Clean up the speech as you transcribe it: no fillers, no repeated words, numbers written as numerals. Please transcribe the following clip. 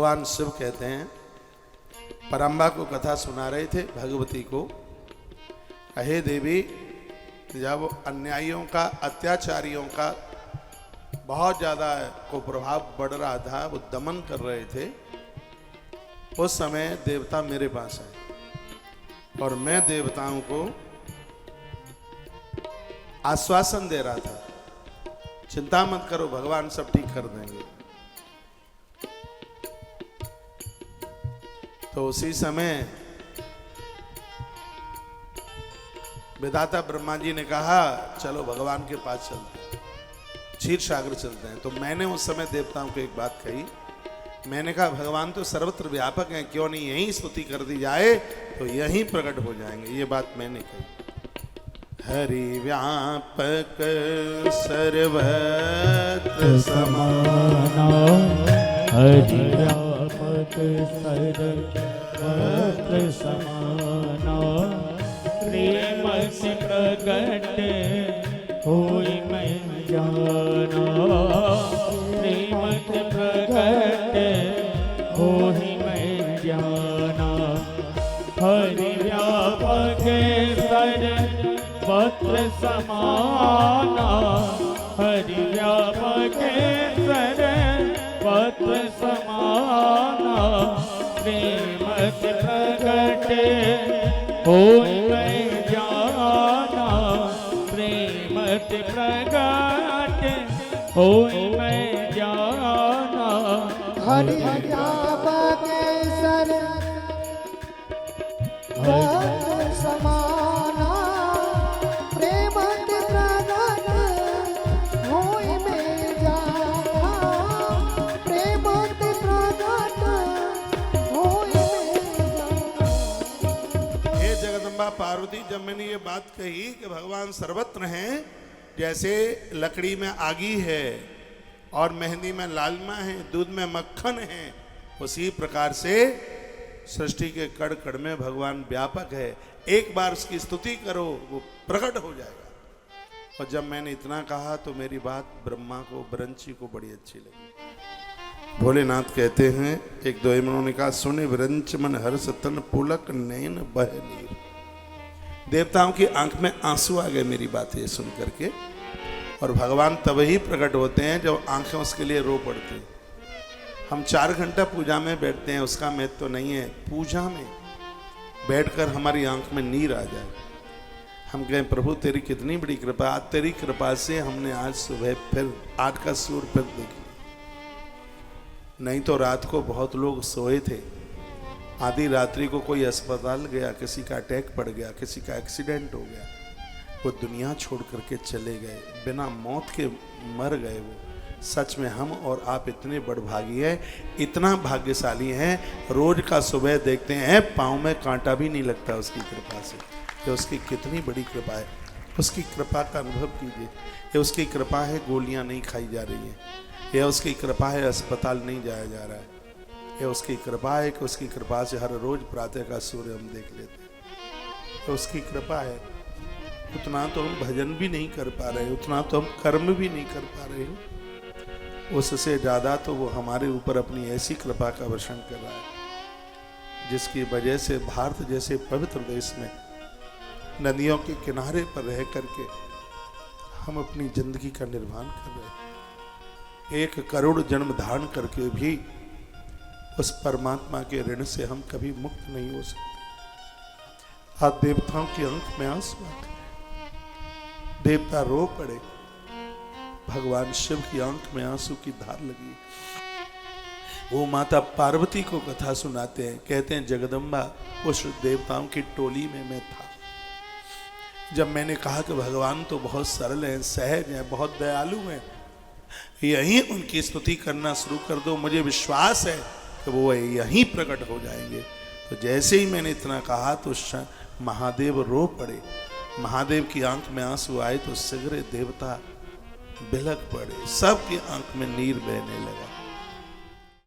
भगवान शिव कहते हैं, परम्बा को कथा सुना रहे थे भगवती को। अहे देवी, जब अन्यायियों का, अत्याचारियों का बहुत ज़्यादा को प्रभाव बढ़ रहा था, वो दमन कर रहे थे, उस समय देवता मेरे पास आए और मैं देवताओं को आश्वासन दे रहा था, चिंता मत करो, भगवान सब ठीक कर देंगे। तो उसी समय विधाता ब्रह्मा जी ने कहा, चलो भगवान के पास चलते हैं, क्षीर सागर चलते हैं। तो मैंने उस समय देवताओं को एक बात कही, मैंने कहा भगवान तो सर्वत्र व्यापक हैं, क्यों नहीं यहीं स्तुति कर दी जाए तो यहीं प्रकट हो जाएंगे। ये बात मैंने कही। हरि व्यापक सर्वत्र समाना, हरि व्यापक सर्वत्र समाना, प्रेम से प्रगट होई मैं जाना, प्रेम से प्रगट होई मैं जाना। हरि व्यापक सर्वत्र समाना, हरि व्यापक सर्वत्र समाना, प्रेम से प्रगट होई मैं जाना, प्रेम से प्रगट होई मैं जाना। हरि व्यापक सर्वत्र समाना, प्रेम से प्रगट होई मैं जाना, प्रेम से प्रगट होई मैं जाना। हे जगदम्बा पार्वती, जब मैंने ये बात कही कि भगवान सर्वत्र हैं, जैसे लकड़ी में आगी है और मेहंदी में लालिमा है, दूध में मक्खन है, उसी प्रकार से सृष्टि के कण कण में भगवान व्यापक है। एक बार उसकी स्तुति करो, वो प्रकट हो जाएगा। और जब मैंने इतना कहा तो मेरी बात ब्रह्मा को, ब्रंची को बड़ी अच्छी लगी। भोलेनाथ कहते हैं, एक दो उन्होंने कहा, सुने विरंच मन हर्ष तन पुलक नयन बह नीर। देवताओं की आंख में आंसू आ गए मेरी बात ये सुन करके। और भगवान तब ही प्रकट होते हैं जब आंखें उसके लिए रो पड़ती हैं। हम 4 घंटा पूजा में बैठते हैं, उसका महत्व तो नहीं है, पूजा में बैठकर हमारी आंख में नीर आ जाए, हम कहें प्रभु तेरी कितनी बड़ी कृपा, आज तेरी कृपा से हमने आज सुबह फिर 8 का सूर फिर देखी। नहीं तो रात को बहुत लोग सोए थे, आधी रात्रि को कोई अस्पताल गया, किसी का अटैक पड़ गया, किसी का एक्सीडेंट हो गया, वो दुनिया छोड़ करके चले गए, बिना मौत के मर गए। वो सच में हम और आप इतने बड़भागी हैं, इतना भाग्यशाली हैं, रोज का सुबह देखते हैं पाँव में कांटा भी नहीं लगता उसकी कृपा से। ये उसकी कितनी बड़ी कृपा है, उसकी कृपा का अनुभव कीजिए। ये उसकी कृपा है गोलियां नहीं खाई जा रही हैं, ये उसकी कृपा है अस्पताल नहीं जाया जा रहा है, ये उसकी कृपा है कि उसकी कृपा से हर रोज प्रातः का सूर्य हम देख लेते हैं। तो उसकी कृपा है। उतना तो हम भजन भी नहीं कर पा रहे, उतना तो हम कर्म भी नहीं कर पा रहे हैं, उससे ज़्यादा तो वो हमारे ऊपर अपनी ऐसी कृपा का वर्षण कर रहा है जिसकी वजह से भारत जैसे पवित्र देश में नदियों के किनारे पर रह करके हम अपनी जिंदगी का निर्माण कर रहे हैं। 1 करोड़ जन्म धारण करके भी उस परमात्मा के ऋण से हम कभी मुक्त नहीं हो सकते। आज देवताओं की आंख में आंसू आते, देवता रो पड़े, भगवान शिव की आंख में आंसू की धार लगी। वो माता पार्वती को कथा सुनाते हैं, कहते हैं जगदम्बा उस देवताओं की टोली में मैं था। जब मैंने कहा कि भगवान तो बहुत सरल हैं, सहज हैं, बहुत दयालु हैं, यहीं उनकी स्तुति करना शुरू कर दो, मुझे विश्वास है कि वो यहीं प्रकट हो जाएंगे। तो जैसे ही मैंने इतना कहा तो महादेव रो पड़े, महादेव की आंख में आंसू आए तो शीघ्र देवता बिलक पड़े, सबकी आंख में नीर बहने लगा।